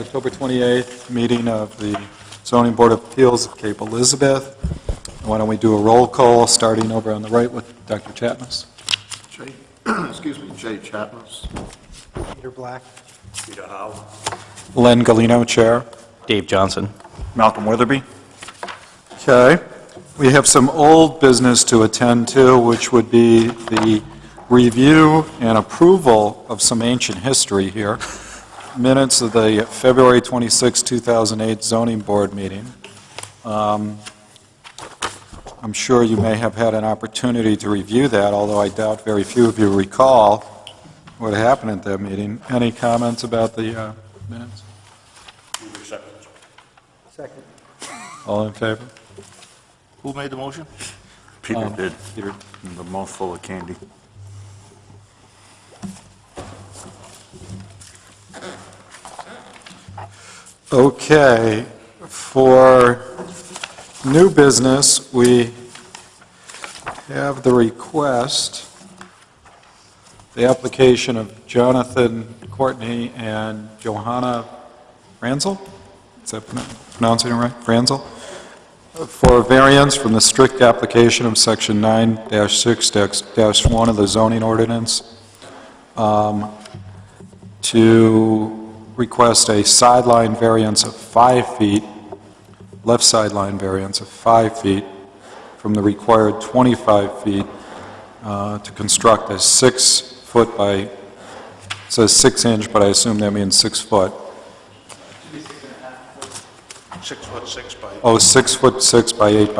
October 28th meeting of the Zoning Board of Appeals of Cape Elizabeth. Why don't we do a roll call, starting over on the right with Dr. Chatmus. Jay Chatmus. Peter Black. Peter Howe. Len Galino, Chair. Dave Johnson. Malcolm Witherby. Okay. We have some old business to attend to, which would be the review and approval of some ancient history here. Minutes of the February 26, 2008 Zoning Board meeting. I'm sure you may have had an opportunity to review that, although I doubt very few of you recall what happened at that meeting. Any comments about the minutes? Second. All in favor? Who made the motion? Peter did. Peter. The mouth full of candy. Okay, for new business, we have the request, the application of Jonathan Courtney and Johanna Franzel, is that pronouncing it right? Franzel? For a variance from the strict application of section 9-6-1 of the zoning ordinance to request a sideline variance of 5 feet, left sideline variance of 5 feet from the required 25 feet to construct a 6 foot by, it says 6 inch, but I assume that means 6 foot. 6'6" by. Oh, 6 foot 6 by 8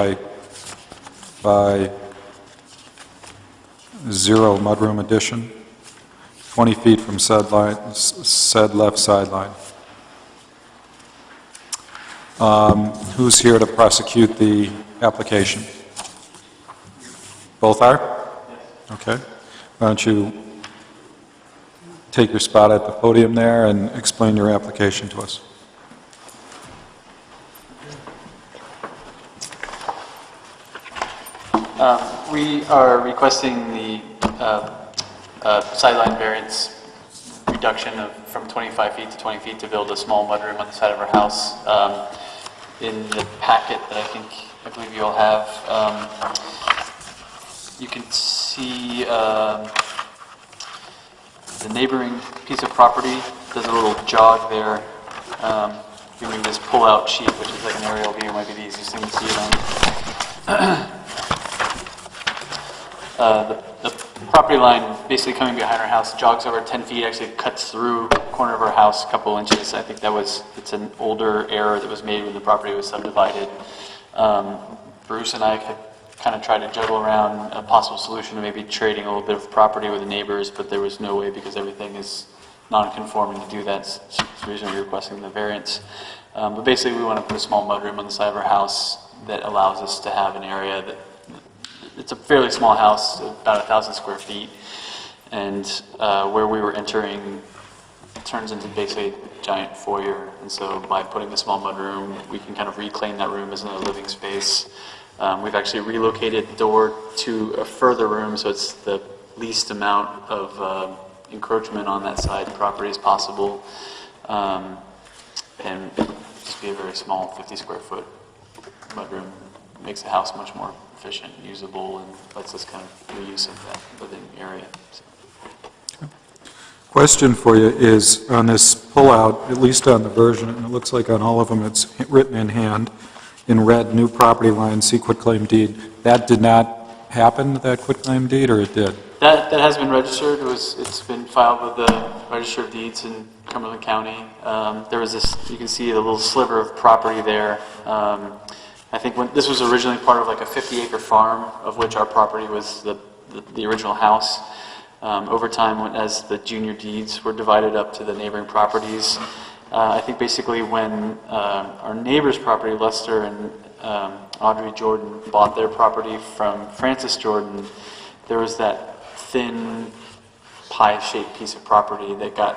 by 0 mudroom addition, 20 feet from said left sideline. Who's here to prosecute the application? Both are? Okay. Why don't you take your spot at the podium there and explain your application to us? We are requesting the sideline variance reduction from 25 feet to 20 feet to build a small mudroom on the side of our house. In the packet that I believe you all have, you can see the neighboring piece of property. There's a little jog there. Giving this pull-out sheet, which is like an aerial view, might be the easiest thing to see it on. The property line basically coming behind our house jogs over 10 feet, actually cuts through the corner of our house a couple inches. I think it's an older error that was made when the property was subdivided. Bruce and I have kind of tried to juggle around a possible solution to maybe trading a little bit of property with the neighbors, but there was no way because everything is non-conforming to do that. That's the reason we're requesting the variance. But basically we want to put a small mudroom on the side of our house that allows us to have an area that it's a fairly small house, about 1,000 square feet, and where we were entering turns into basically a giant foyer. And so by putting the small mudroom, we can kind of reclaim that room as another living space. We've actually relocated the door to a further room, so it's the least amount of encroachment on that side property as possible, and just be a very small 50 square foot mudroom. Makes the house much more efficient, usable, and lets us kind of reuse of that living area. So. Question for you is on this pullout, at least on the version, and it looks like on all of them it's written in hand, in red, new property line, see quitclaim deed. That did not happen, that quitclaim deed, or it did? That has been registered. It's been filed with the Register of Deeds in Cumberland County. There was this, you can see the little sliver of property there. I think when this was originally part of like a 50-acre farm, of which our property was the original house. Over time, as the junior deeds were divided up to the neighboring properties, I think basically when our neighbor's property, Lester and Audrey Jordan, bought their property from Francis Jordan, there was that thin pie-shaped piece of property that got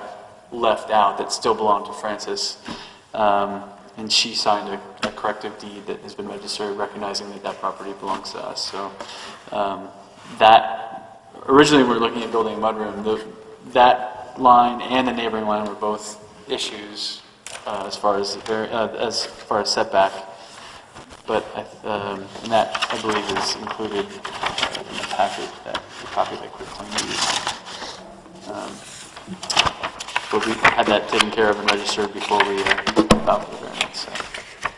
left out that still belonged to Francis. And she signed a corrective deed that has been registered recognizing that property belongs to us. So that, originally we were looking at building a mudroom. That line and the neighboring line were both issues as far as setback, but and that, I believe, is included in the packet, that the copy that QuickClaim used. But we had that taken care of and registered before we filed for the variance.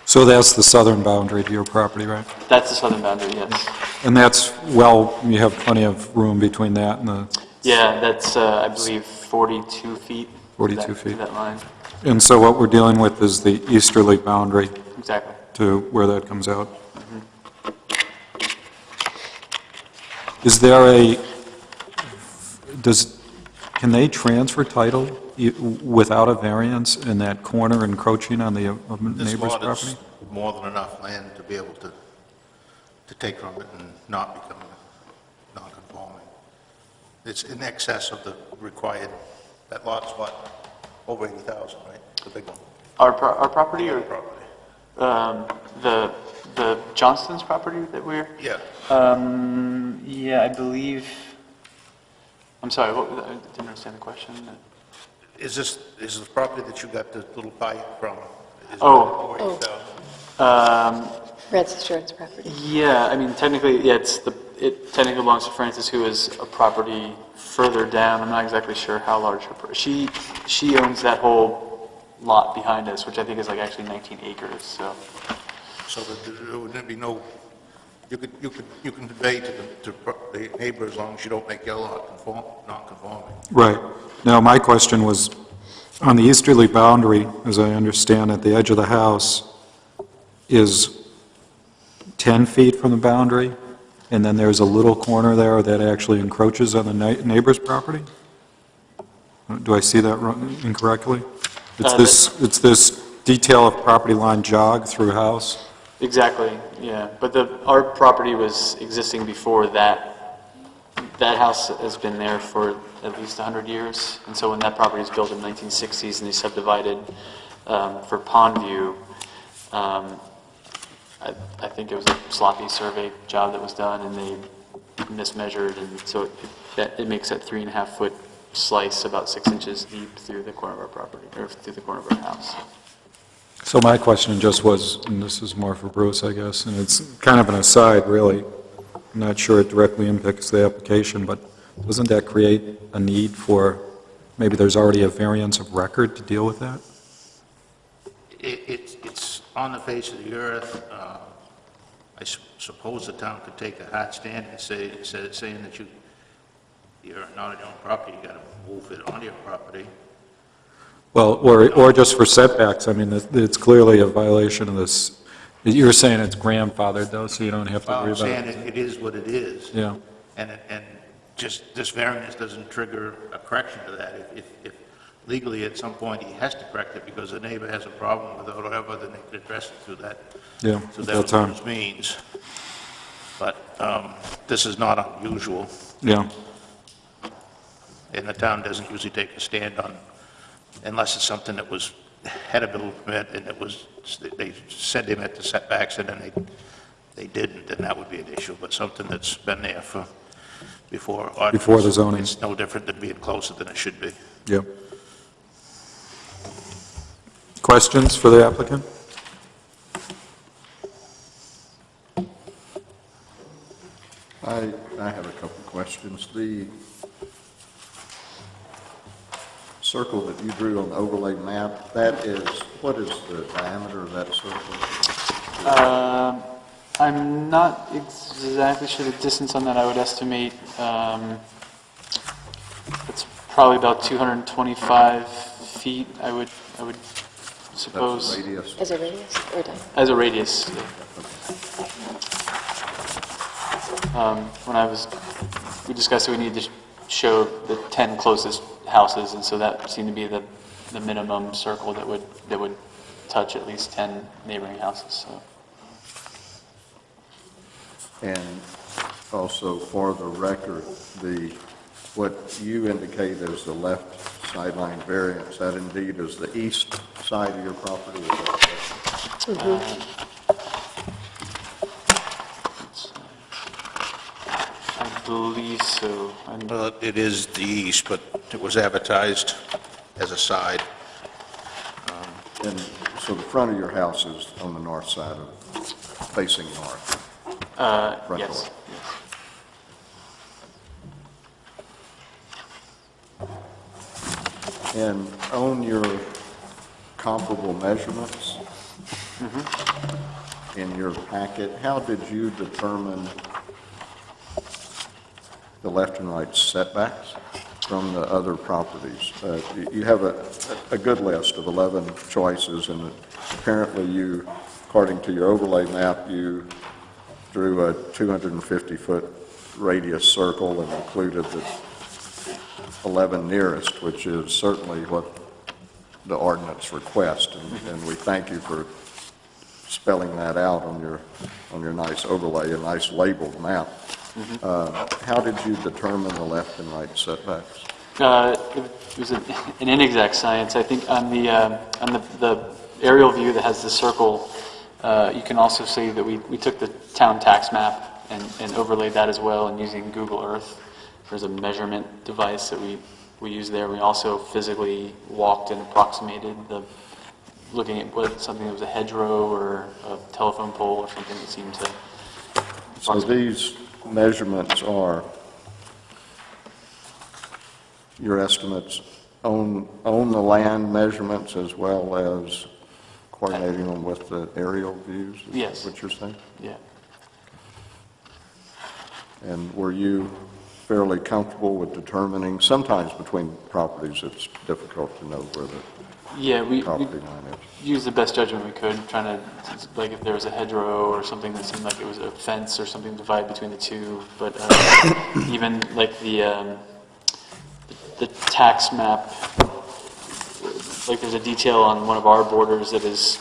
So that's the southern boundary to your property, right? That's the southern boundary, yes. And that's, well, you have plenty of room between that and the, Yeah, that's, I believe, 42 feet. 42 feet. To that line, and so what we're dealing with is the easterly boundary exactly. to where that comes out. Is there can they transfer title without a variance in that corner encroaching on the This neighbor's lot property? is more than enough land to be able to take from it and not become non-conforming. It's in excess of the required, that lot's what, over 80,000, right? The big one. Our property or Property. the Johnston's property that we're? Yeah. Yeah, I believe, I'm sorry, I didn't understand the question. Is this property that you got the little pie from? Is it Oh. over 80,000? Francis Jordan's property. Yeah, I mean, technically, yeah, it technically belongs to Francis, who is a property further down. I'm not exactly sure how large her, she owns that whole lot behind us, which I think is like actually 19 acres, so. So that there would be no, you can convey to the neighbor as long as you don't make your lot non-conforming. Right. Now, my question was, on the easterly boundary, as I understand it, the edge of the house is 10 feet from the boundary, and then there's a little corner there that actually encroaches on the neighbor's property? Do I see that incorrectly? It's this detail of property line jog through house? Exactly, yeah, but our property was existing before that. That house has been there for at least 100 years, and so when that property was built in the 1960s and they subdivided for Pond View, I think it was a sloppy survey job that was done, and they mismeasured, and so it makes that 3.5-foot slice about 6 inches deep through the corner of our property, or through the corner of our house. So my question just was, and this is more for Bruce, I guess, and it's kind of an aside, really. I'm not sure it directly impacts the application, but doesn't that create a need for, maybe there's already a variance of record to deal with that? It's on the face of the earth. I suppose the town could take a hard stand and saying that you're not on your own property, you got to move it onto your property. Well, or just for setbacks, I mean, it's clearly a violation of this. You're saying it's grandfathered, though, so you don't have to Well, worry I'm about saying it. it is what it is. Yeah. And just this variance doesn't trigger a correction to that. If legally at some point he has to correct it because the neighbor has a problem with it or whatever, then they could address it through that. Yeah, So at that's that time. what it means. But this is not unusual, Yeah, and the town doesn't usually take a stand on, unless it's something that had a building permit and they said they met the setbacks and then they didn't, then that would be an issue. But something that's been there for before Before the zoning. It's no different than being closer than it should be. yep. Questions for the applicant? I have a couple of questions. The circle that you drew on the overlay map, what is the diameter of that circle? I'm not exactly sure the distance on that. I would estimate it's probably about 225 feet, I would suppose. That's the radius. As a radius or done? As a radius. We discussed that we need to show the 10 closest houses, and so that seemed to be the minimum circle that would touch at least 10 neighboring houses, so. And also for the record, what you indicate as the left sideline variance, that indeed is the east side of your property? Is that correct? I believe so. Well, it is the east, but it was advertised as a side. And so the front of your house is on the north side of, facing north? Front Yes. door. And on your comparable measurements in your packet, how did you determine the left and right setbacks from the other properties? You have a good list of 11 choices, and apparently you, according to your overlay map, you drew a 250-foot radius circle and included the 11 nearest, which is certainly what the ordinance requests, and we thank you for spelling that out on your nice overlay, a nice labeled map. How did you determine the left and right setbacks? It was an inexact science. I think on the aerial view that has the circle, you can also see that we took the town tax map and overlaid that as well, and using Google Earth. There's a measurement device that we use there. We also physically walked and approximated looking at something that was a hedgerow or a telephone pole or something that seemed to. So these measurements are your estimates on the land measurements as well as coordinating them with the aerial views? Is Yes. that what you're saying? Yeah. And were you fairly comfortable with determining, sometimes between properties it's difficult to know where the Yeah, we property line is? used the best judgment we could, trying to, like, if there was a hedgerow or something that seemed like it was a fence or something divided between the two. But even like the tax map, like there's a detail on one of our borders that is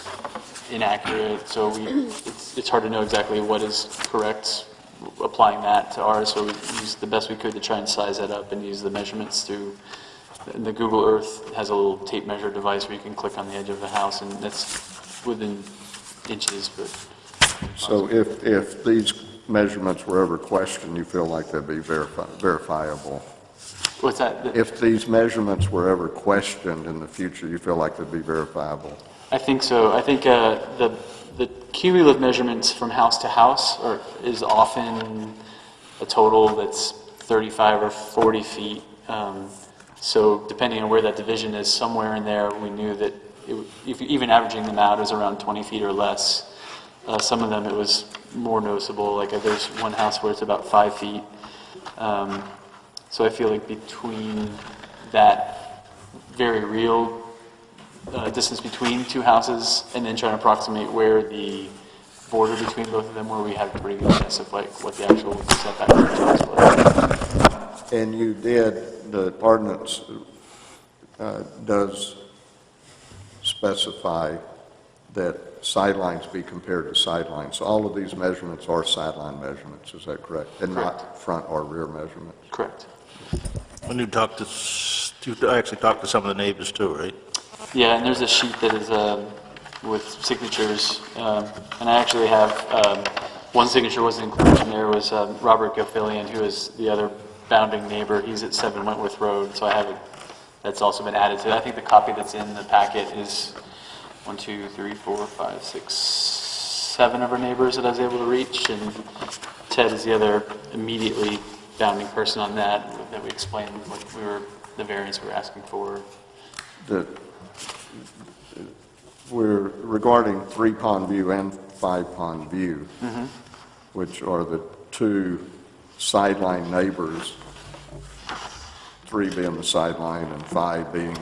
inaccurate, so it's hard to know exactly what is correct applying that to ours. So we used the best we could to try and size that up and use the measurements through. The Google Earth has a little tape measure device where you can click on the edge of the house, and that's within inches. But So if these measurements were ever questioned, you feel like they'd be verifiable? what's that? If these measurements were ever questioned in the future, you feel like they'd be verifiable? I think so. I think the cumulative measurements from house to house is often a total that's 35 or 40 feet. So depending on where that division is, somewhere in there, we knew that if even averaging them out is around 20 feet or less. Some of them it was more noticeable. Like there's one house where it's about 5 feet. So I feel like between that very real distance between two houses and then trying to approximate where the border between both of them, where we had a pretty good sense of like what the actual setback was. And you did, the ordinance does specify that sidelines be compared to sidelines. So all of these measurements are sideline measurements, is that correct? And not front or rear measurements? Correct. When you actually talked to some of the neighbors too, right? Yeah, and there's a sheet that is with signatures, and I actually have one signature wasn't included in there was Robert Gofillian, who is the other bounding neighbor. He's at 7 Wentworth Road, so I have it. That's also been added to it. I think the copy that's in the packet is 1, 2, 3, 4, 5, 6, 7 of our neighbors that I was able to reach, and Ted is the other immediately bounding person on that we explained what the variance we were asking for. We're regarding 3 Pond View and 5 Pond View, which are the two sideline neighbors, 3 being the sideline and 5 being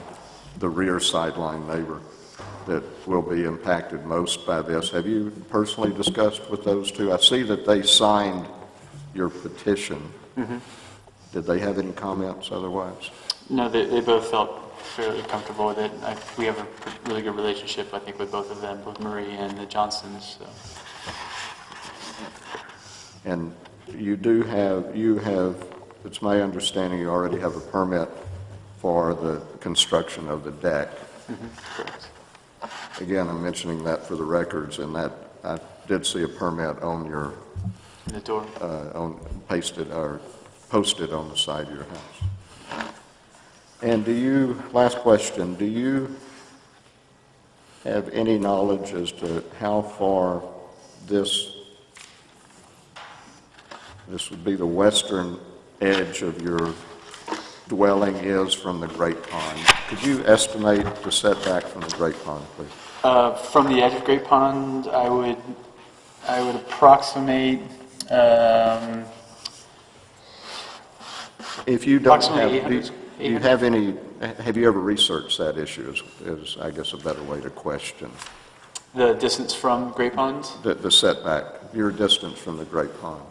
the rear sideline neighbor that will be impacted most by this. Have you personally discussed with those two? I see that they signed your petition. Did they have any comments otherwise? No, they both felt fairly comfortable with it. We have a really good relationship, I think, with both of them, both Marie and the Johnsons. So. And you have, it's my understanding you already have a permit for the construction of the deck. Correct. Again, I'm mentioning that for the records, and that I did see a permit on your, In the door. posted on the side of your house. And last question, do you have any knowledge as to how far this would be the western edge of your dwelling is from the Great Pond? Could you estimate the setback from the Great Pond, please? From the edge of Great Pond, I would approximate, If you don't approximately have, 800. do you have any, have you ever researched that issue is I guess a better way to question The distance from Great Pond? the setback, your distance from the Great Pond?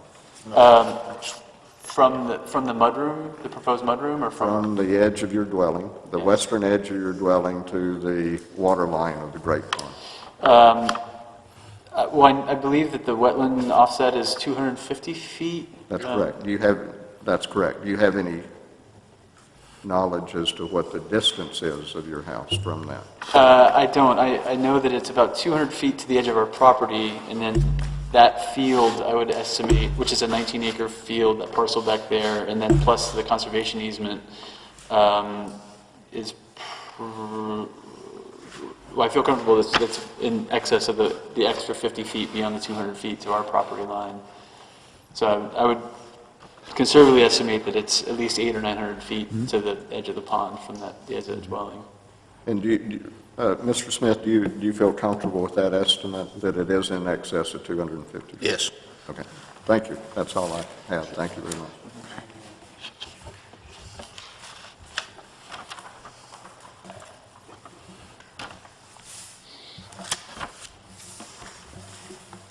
From the mudroom, the proposed mudroom, or From the edge of your dwelling, the western edge of your dwelling to the water line of the Great Pond? Well, I believe that the wetland offset is 250 feet. That's correct. That's correct. Do you have any knowledge as to what the distance is of your house from that? I don't. I know that it's about 200 feet to the edge of our property, and then that field, I would estimate, which is a 19-acre field, that parcel back there, and then plus the conservation easement, is, well, I feel comfortable that's in excess of the extra 50 feet beyond the 200 feet to our property line. So I would conservatively estimate that it's at least 800 or 900 feet to the edge of the pond from the edge of the dwelling. And Mr. Smith, do you feel comfortable with that estimate, that it is in excess of 250? Yes. Okay. Thank you. That's all I have. Thank you very much.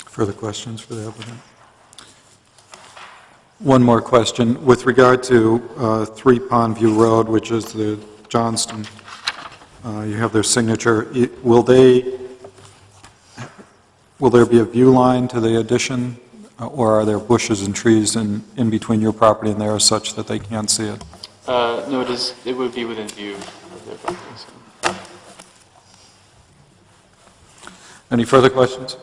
Further questions for the applicant? One more question. With regard to 3 Pondview Road, which is the Johnston, you have their signature. Will there be a view line to the addition, or are there bushes and trees in between your property and theirs such that they can't see it? No, it would be within view of their property. So. Any further questions?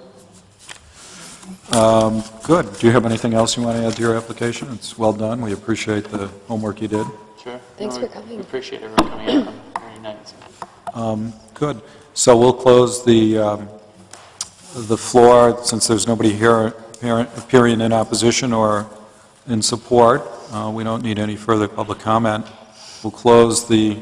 Good. Do you have anything else you want to add to your application? It's well done. We appreciate the homework you did. Sure. Thanks No, for we coming. appreciate everyone coming out. Very nice. Good. So we'll close the floor, since there's nobody here appearing in opposition or in support. We don't need any further public comment. We'll close the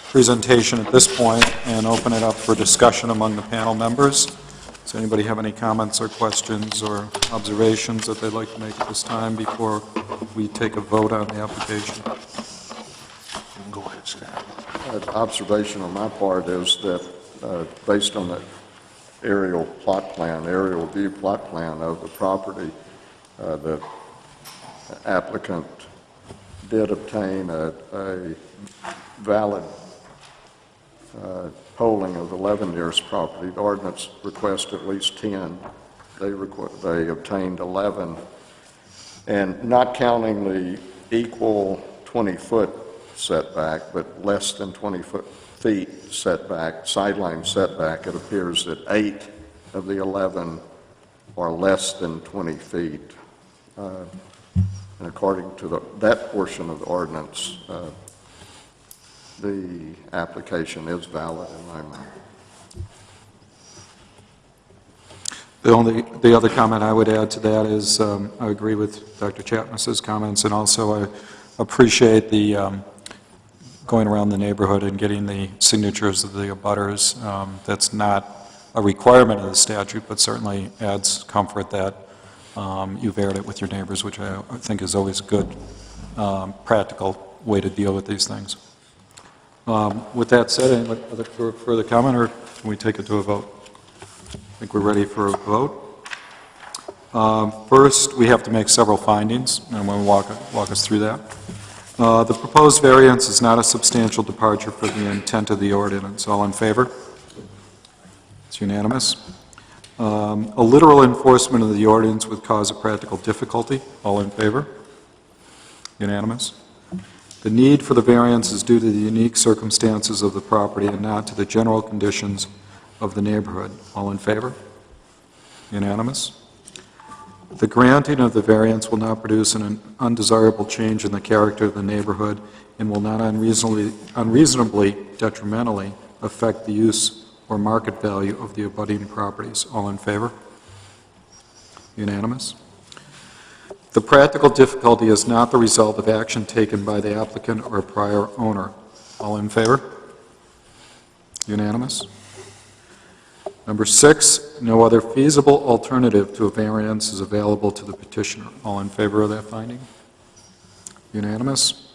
presentation at this point and open it up for discussion among the panel members. Does anybody have any comments or questions or observations that they'd like to make at this time before we take a vote on the application? Go ahead, Scott. Observation on my part is that based on the aerial view plot plan of the property, the applicant did obtain a valid polling of 11 nearest property. The ordinance requests at least 10. They obtained 11. And not counting the equal 20-foot setback, but less than 20 feet setback, sideline setback, it appears that 8 of the 11 are less than 20 feet. And according to that portion of the ordinance, the application is valid in my mind. The other comment I would add to that is I agree with Dr. Chapman's comments, and also I appreciate the going around the neighborhood and getting the signatures of the abutters. That's not a requirement of the statute, but certainly adds comfort that you've aired it with your neighbors, which I think is always a good practical way to deal with these things. With that said, any other further comment, or can we take it to a vote? I think we're ready for a vote. First, we have to make several findings, and I'm going to walk us through that. The proposed variance is not a substantial departure from the intent of the ordinance. All in favor? It's unanimous. A literal enforcement of the ordinance would cause a practical difficulty. All in favor? Unanimous. The need for the variance is due to the unique circumstances of the property and not to the general conditions of the neighborhood. All in favor? Unanimous. The granting of the variance will not produce an undesirable change in the character of the neighborhood and will not unreasonably detrimentally affect the use or market value of the abutting properties. All in favor? Unanimous? The practical difficulty is not the result of action taken by the applicant or prior owner. All in favor? Unanimous? Number 6, no other feasible alternative to a variance is available to the petitioner. All in favor of that finding? Unanimous?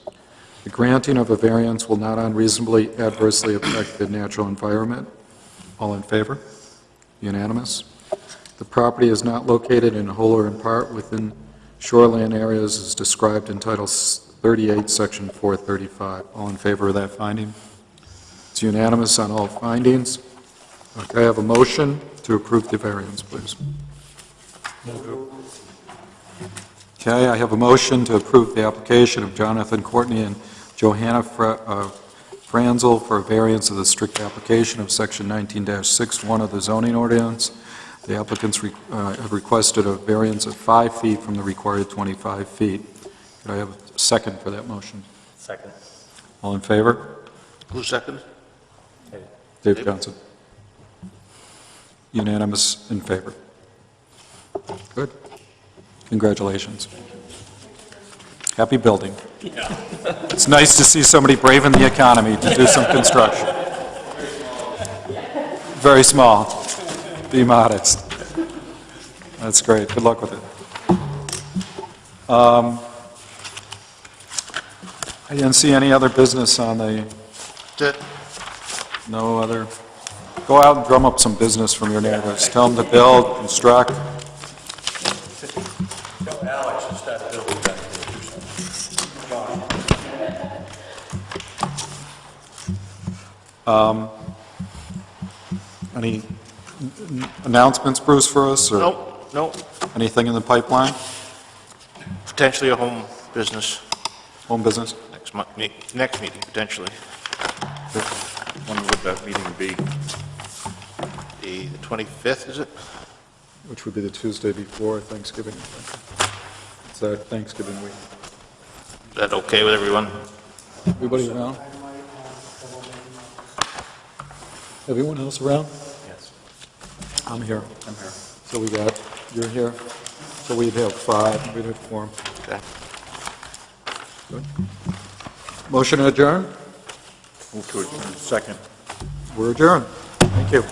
The granting of a variance will not unreasonably adversely affect the natural environment. All in favor? Unanimous? The property is not located in whole or in part within shoreline areas as described in Title 38, Section 435. All in favor of that finding? It's unanimous on all findings. Okay, I have a motion to approve the variance, please. Okay, I have a motion to approve the application of Jonathan Courtney and Johanna Franzel for a variance of the strict application of Section 19-61 of the zoning ordinance. The applicants have requested a variance of 5 feet from the required 25 feet. Could I have a second for that motion? Second. All in favor? Who's second? Dave Johnson. Unanimous in favor. Good. Congratulations. Happy building. It's nice to see somebody braving the economy to do some construction. Very small. Be modest. That's great. Good luck with it. I didn't see any other business on the, That's it. no other. Go out and drum up some business from your neighbors. Tell them to build, construct. Any announcements, Bruce, for us? Or Nope. anything in the pipeline? Potentially a home business Home business? next meeting, potentially. When would that meeting be? The 25th, is it? Which would be the Tuesday before Thanksgiving. It's that Thanksgiving week. Is that okay with everyone? Everybody around? Everyone else around? Yes. I'm here. I'm here. So we got, you're here. So we'd have 5, we'd have 4. Okay. Good. Motion to adjourn? Move to adjourn. Second. We're adjourned. Thank you.